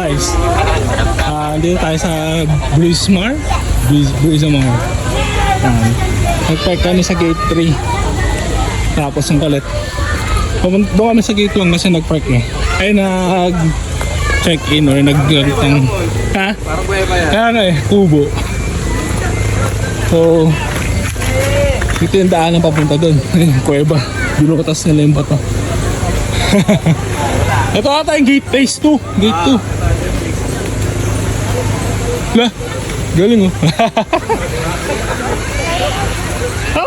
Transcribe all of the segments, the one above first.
guys. Dito tayo sa Brismar. Brismar. Nag-park kami sa gate 3. Tapos ang kalit. Doon kami sa gate 1 kasi nag-park eh. Ay nag-check-in or nag-ng... Ha? Parang buhay pa yan. Ano eh, kubo. So, dito yung daan ang papunta doon. Kuweba. Binukatas nila yung bato. Ito ata yung gate phase 2. Gate 2. Lah, galing oh.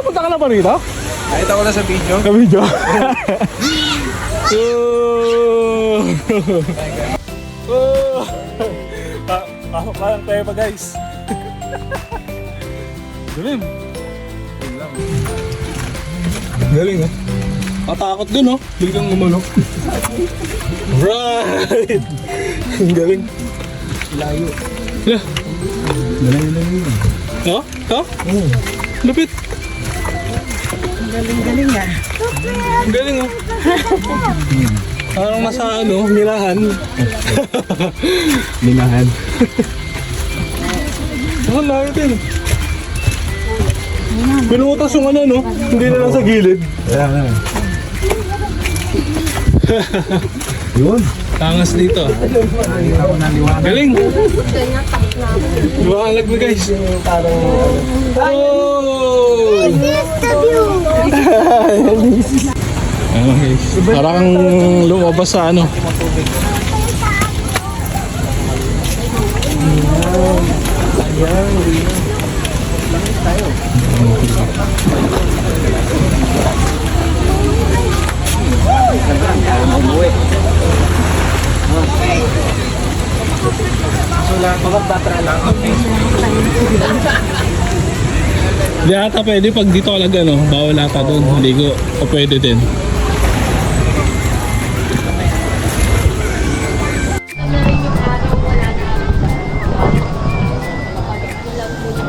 Punta ka na ba rito? Nakita ko na sa video. Sa video? Parang tayo pa guys. Galing. Galing oh. Katakot dun oh. Biglang umano. Right! Galing. Layo. Yeah. Galing. Oh? Oh? Lupit. Galing ah. Galing oh. Parang nasa ano, Minahan. Minahan. Ang layo din. Pinutas yung ano no, hindi na lang sa gilid. Ayan. Yun. Tangas dito. Galing. Luwalag mo guys. Oh! Okay. Parang lumabas sa ano. Di ata pwede pag dito ka lang ano, bawal ata doon, ligo o pwede din.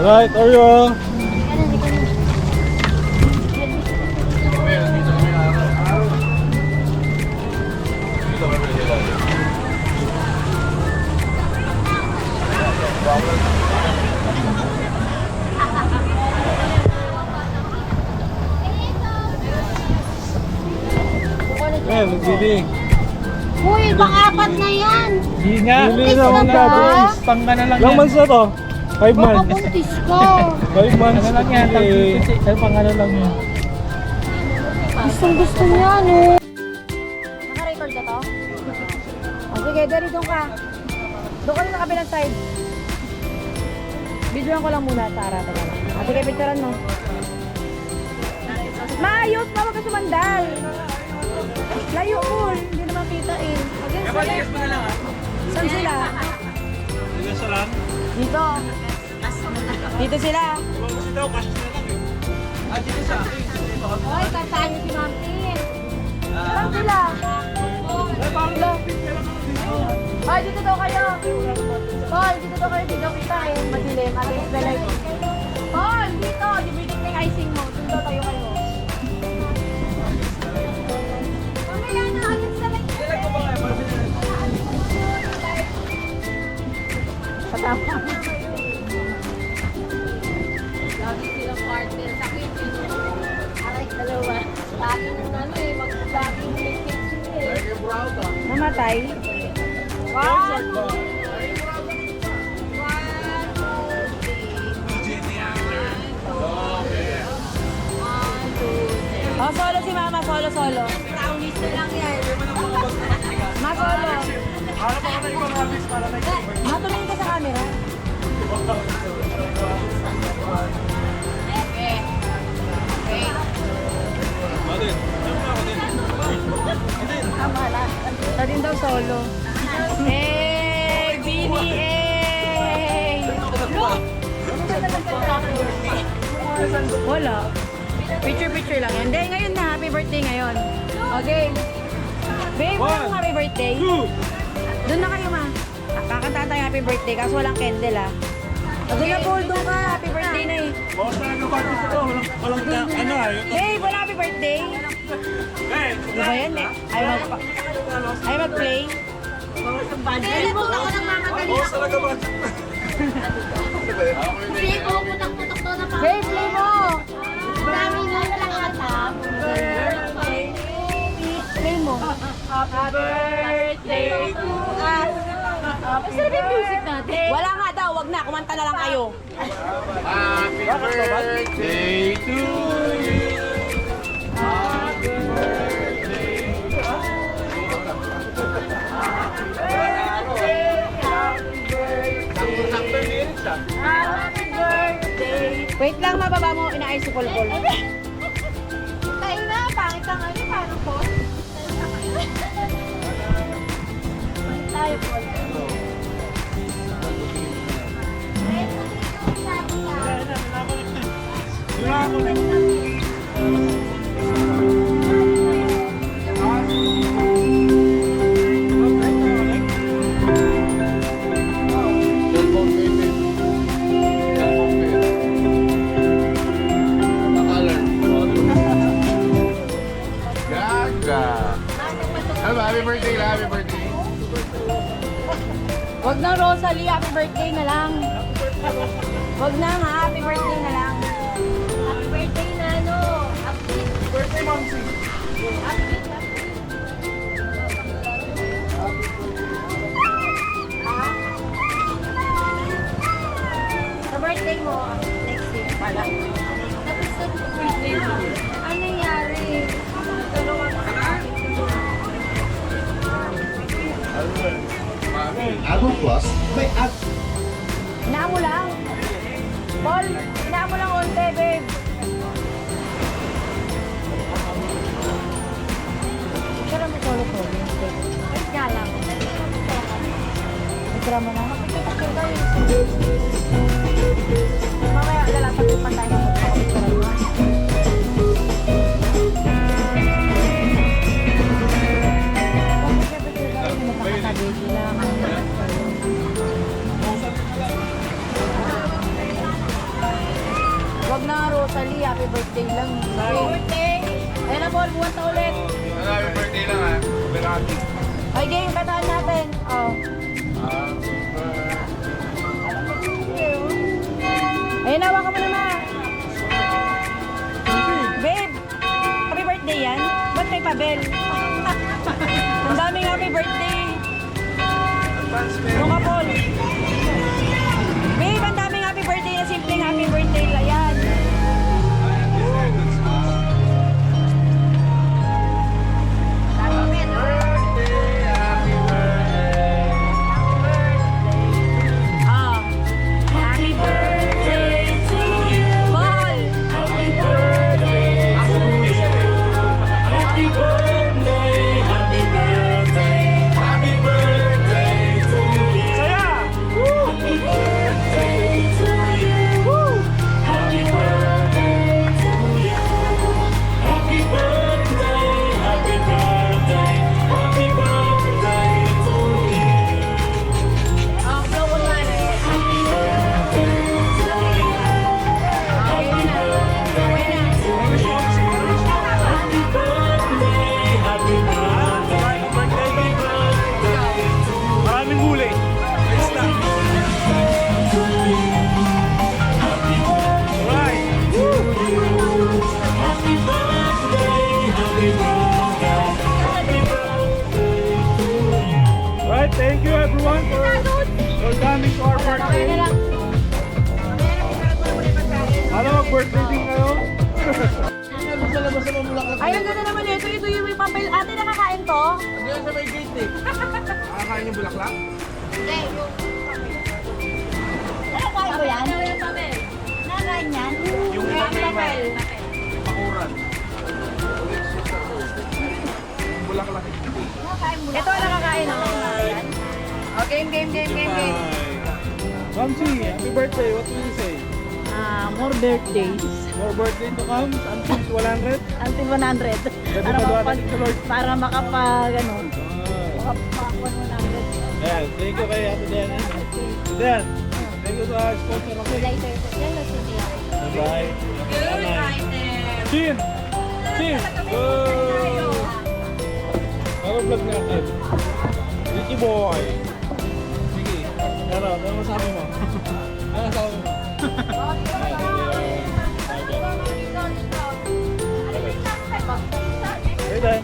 Alright, Oreo! Eh, magbiling. Uy, pang-apat na yan. Hindi nga. Buntis na ba? Pang ka na lang yan. Ilang months na to? 5 Baka months. buntis ko. 5 months. Ano lang yan? Ay, pang ano lang yan. Gustong gusto niya, no? Naka-record ka to? O sige, Dari, doon ka. Doon ka na sa kabilang side. Videoan ko lang muna, Tara. Taga lang. Sige, picturean mo. Maayos na, wag ka sumandal. Layo mo, hindi naman kita eh. Again, saan sila? Dito sa lang? Dito. Dito sila. Dito sa akin. Hoy, kantaan niyo si Martin. Saan sila? Hoy, dito daw kayo. Hoy, dito daw kayo. Dito kita eh. Madilim. Against the light. Hoy, dito. Dibidik na yung icing mo. Dito tayo kayo. Mamaya na. Against the light. Patama. Lagi silang partner. Sakit yun. Aray, dalawa. Lagi nung ano eh. Lagi nung may kids eh. Namatay? Wow! Oh, solo si Mama. Solo. Brownies na lang yan. Ma, solo. Matumingin ka sa camera. Okay. Tama na. Ito din daw solo. Hey! Bini! Hey! Wala. Picture lang yan. Hindi, ngayon na. Happy birthday ngayon. Okay. Babe, anong happy birthday? Doon na kayo, ma. Kakanta tayo happy birthday kasi walang candle, ah. Doon na, Paul. Doon ka. Happy birthday na eh. Babe, wala happy birthday. Ano ba yan eh? Ay mag-play? Kailan po ako ng Play mo, putak-putak to na pa. Babe, play mo! Dami na lang ata. Play mo. Birthday to us. Masarap yung music natin. Wala nga daw, wag na. Kumanta na lang kayo. Happy birthday to you. Happy birthday. Wait lang, mababa mo. Inaayos si Polpol. Tayo na, pangit ang ano, parang po. Tayo po. Gaga. Ano ba? Happy birthday lang, happy birthday. Wag na, Rosalie. Happy birthday na lang. Wag na nga. Happy birthday na lang. Happy birthday, Nano. Upbeat. Birthday, Mamsi. Upbeat. Sa birthday mo, next year pala. Tapos sa birthday mo. Ano nangyari? Album Plus, may ad. Hinaan mo lang. Paul, hinaan mo lang onte, babe. Picture mo solo-solo yung steak. Wait nga lang. Picture mo na. Picture tayo. Mamaya, lalatagin pa tayo ng picture mo. Wag na, Rosalie. Happy birthday lang. Happy birthday! Ayun na, Paul. Buwan na ulit. Happy birthday lang ha. Pero happy. Okay, game. Kataan natin. Oh. Ayun na, hawakan mo naman. Babe, happy birthday yan? Ba't may pabel? Ang daming happy birthday. Ano ka, Paul? Babe, ang daming happy birthday na simpleng happy birthday lang yan. Ah. Happy birthday to you, Paul! Happy birthday to you. Happy birthday, happy birthday, happy birthday to you. Happy birthday to you. Happy birthday to you. Happy birthday, happy birthday, happy birthday to you. Ah, blow ko na. Happy birthday to you. Okay na. Okay na. Happy birthday, happy birthday, happy birthday to you. Maraming gulay. Ayos na. Happy birthday, Alright. happy birthday, happy birthday, happy birthday to you. Alright, thank you everyone for coming to our Okay na birthday. lang. Ano, mag-birthday din kayo? Ayun, ganda naman ito. Ito yung may papel. Ate, nakakain to? Diyan sa may gate eh. Nakakain yung bulaklak? Hindi, yung Nakakain ko yan? yung papel. Nakakain yan? Yung papel. pakuran. Yung bulaklak. Ito ang nakakain. Oh, game. Mamsi, happy birthday. What will you say? More birthdays. More birthday to come until 100? Until 100. Gabi Para pa makapag, dumating sa Lord. para makapag, ano, makapag 100. Ayan, thank you kay Ate Diana. Dan, thank you sa sponsor ako. Lighter. Yan ang sige. Bye. Chin! Chin! Ano vlog natin? Ricky Boy! Sige. Ano masabi mo? Ano masabi mo? Aiden.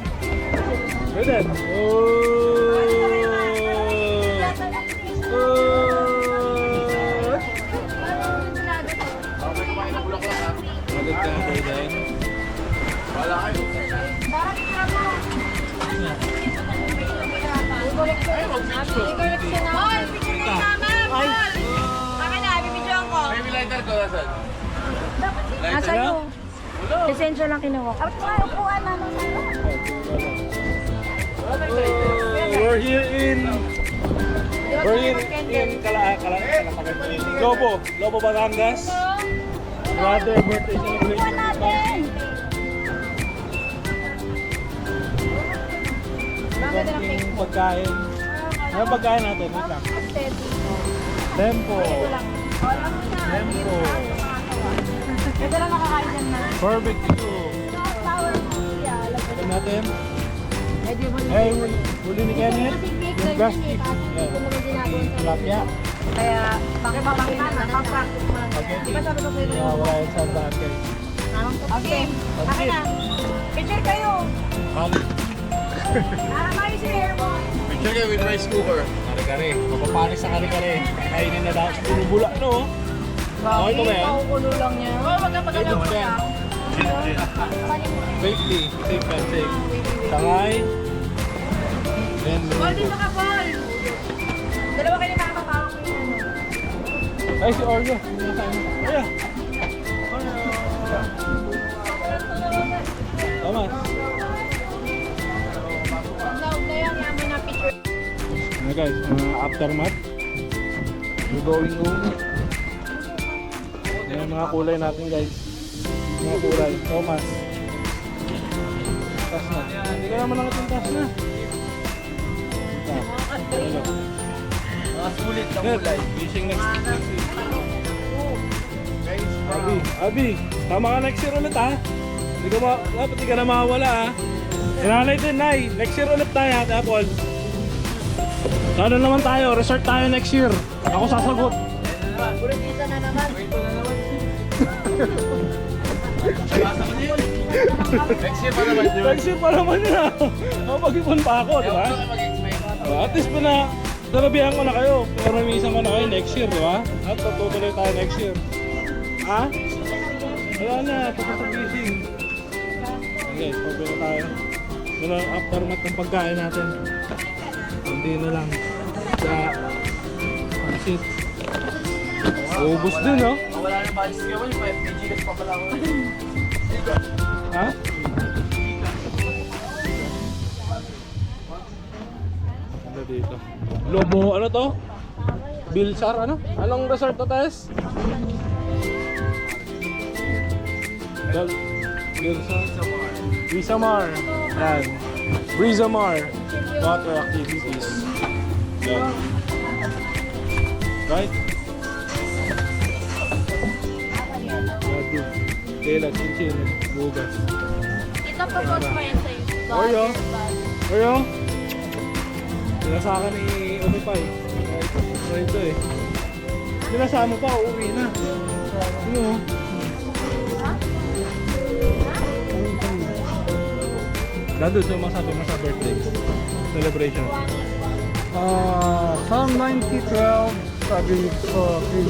Aiden. Magod ka, Aiden. Nasa iyo. Lisensya lang kinuha. At nga, upuan na nung We're here in Lobo, Batangas. Another birthday celebration. natin. Bakit na lang Yung pagkain. Ano pagkain natin? Wait lang. Tempo. Tempo. Ito lang nakakain dyan na. Barbecue. Ano natin? Hey, huli ni Kenneth. Yung plastic. Tilapia. Kaya, bakit na? Nakapractice mo lang. Di ba sabi ko sa'yo? Wala yung sandaan guys. Okay. Akin na. Picture kayo. May si Airborne. Picture kayo with rice cooker. Kare-kare. Mapapanis sa kare-kare. Kainin na daw. Binubula, no? Okay ko ba yan? Paukulo lang niya. Oo, magkapagalaw Ito, siya. Safely. Safe and safe. Sangay. Then, Ball, dito ka, Ball. Dalawa kayo nakakapawak ko yung ano. ay, si Oreo. Oreo. Tama. Naog na yan, yaman na picture. Ano guys, aftermath. We're going home. Yan ang mga kulay natin guys. Mga kulay. Thomas. Tas na. Hindi ka naman nakatintas na. Mga sulit na kulay. Fishing next week. Abi, tama ka next year ulit ha. Dapat di ka na mawala ha. Sinanay din, Nay. Next year ulit tayo ha, Apple. Sana naman tayo, resort tayo next year. Ako sasagot. Buritita na naman. Next year pa naman yun ha. Mapag-ipon pa ako, di ba? At least pa na, narabihan ko na kayo. Permisan ko na kayo next year, di ba? At tutuloy tayo next year. Ha? Wala na, tapos sa fishing. Okay, pagpila na tayo. Wala aftermath ng pagkain natin. Hindi na lang. Sa pansit. Ubus din, no? Wala na budget ka mo, yung 5 gigas pa pala ako. Ha? Ano dito? Lobo, ano to? Bilsar, ano? Anong resort to, Tess? Brisamar. Yan. Brisamar. Water activities. Yan. Right? Ladu. Tela, chinchin, bugas. Ito po po pa yan sa'yo. Oreo. Oreo. Pinasakan ni Umi pa eh. Ito eh. Pinasama pa, uuwi na. Ano? Nandun sa masabi mo sa birthday celebration. Psalm 90:12 sabi ko kay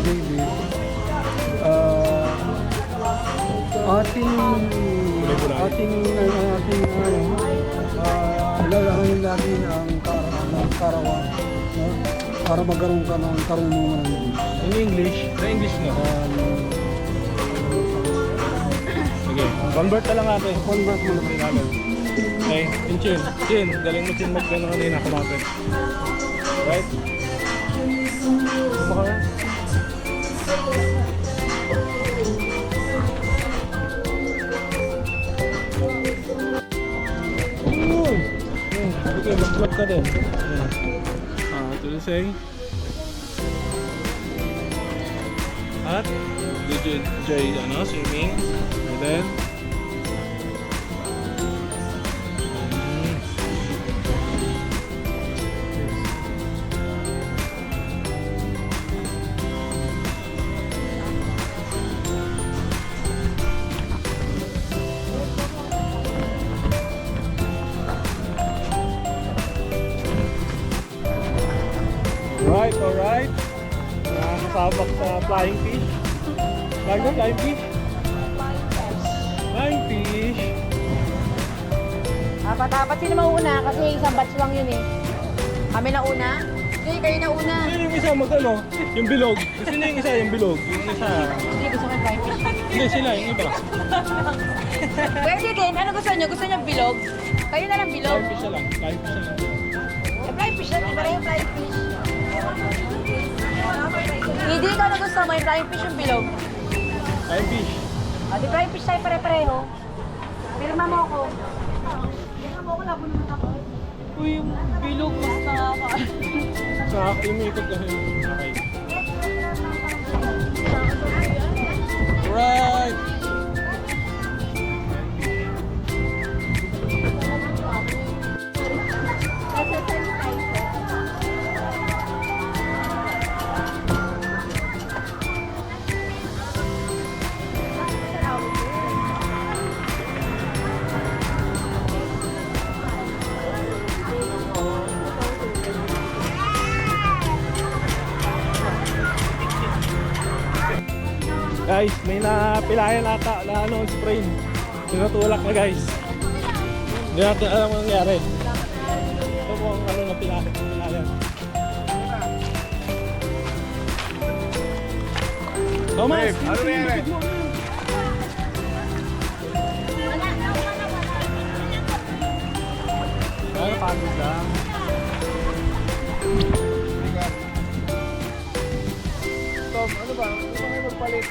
David, ating lalahanin lagi ang karawan, no? Para magkaroon ka ng karunungan. In English? Na English na. Sige, convert na lang natin. Convert mo naman. Tagalog. Okay, Chin. Chin, galing mo Chin mag-gano kanina, kumapit. Right? Kumaka na. Okay, mag-vlog ka din. Ito na saying. At, did you enjoy, swimming? And then, Alright. Nakakasabak sa flying fish. Flying fish? Flying fish. Apat-apat sino mauna kasi isang batch lang yun eh. Kami na una? Hindi, kayo na una. Sino yung isa mag-ano? Yung bilog. Sino yung isa yung bilog? Yung isa. Hindi, gusto ko yung flying fish. Hindi, sila yung iba. Pwede din, ano gusto nyo? Gusto nyo bilog? Kayo na lang bilog. Flying fish na lang. Flying fish na lang. Eh, flying fish lang, iba rin yung flying fish. Hindi ka na gusto mo yung flying fish yung bilog. Flying fish. Di flying fish tayo pare-pareho. Pirma mo ako. Pirma mo ako, labo naman ako. Uy, yung bilog mas nakaka... Sa akin, umikot kasi. Okay. Right. Guys, may napilayan ata na ano, sprain. Tinutulak na guys. Hindi natin alam ang nangyari. Ito po ang ano, napilayan. Thomas! Ano nangyari? Ano, pagod lang. Tom, ano ba? Ano ba kayo magpalit?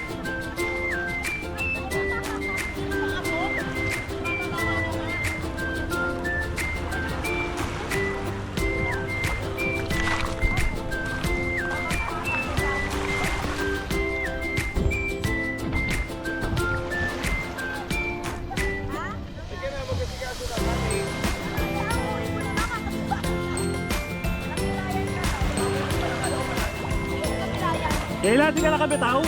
Kailan di ka nakabitaw?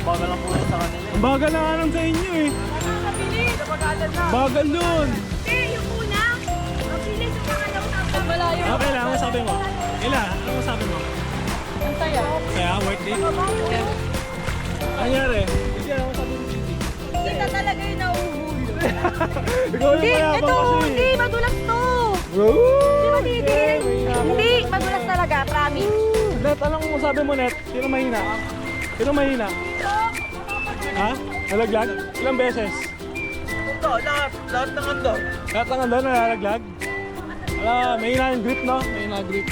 Bagal lang po sa kanila. Ang bagal na nga lang sa inyo eh. Bagal nun. Okay lang, ano sabi mo? Ila, ano sabi mo? Ang saya. Kaya, worth it? Ano nangyari? Hindi, ano sabi mo? Kita talaga yung nauubulo. Ikaw yung mayabang Ito, kasi. hindi, madulas to. Hindi, madulas talaga, promise. Net, anong sabi mo, Net? Sino mahina? Sino mahina? Ha? Nalaglag? Ilang beses? Lahat ng andon. Lahat ng andon nalalaglag? Ala, mahina yung grip, no? Mahina yung grip.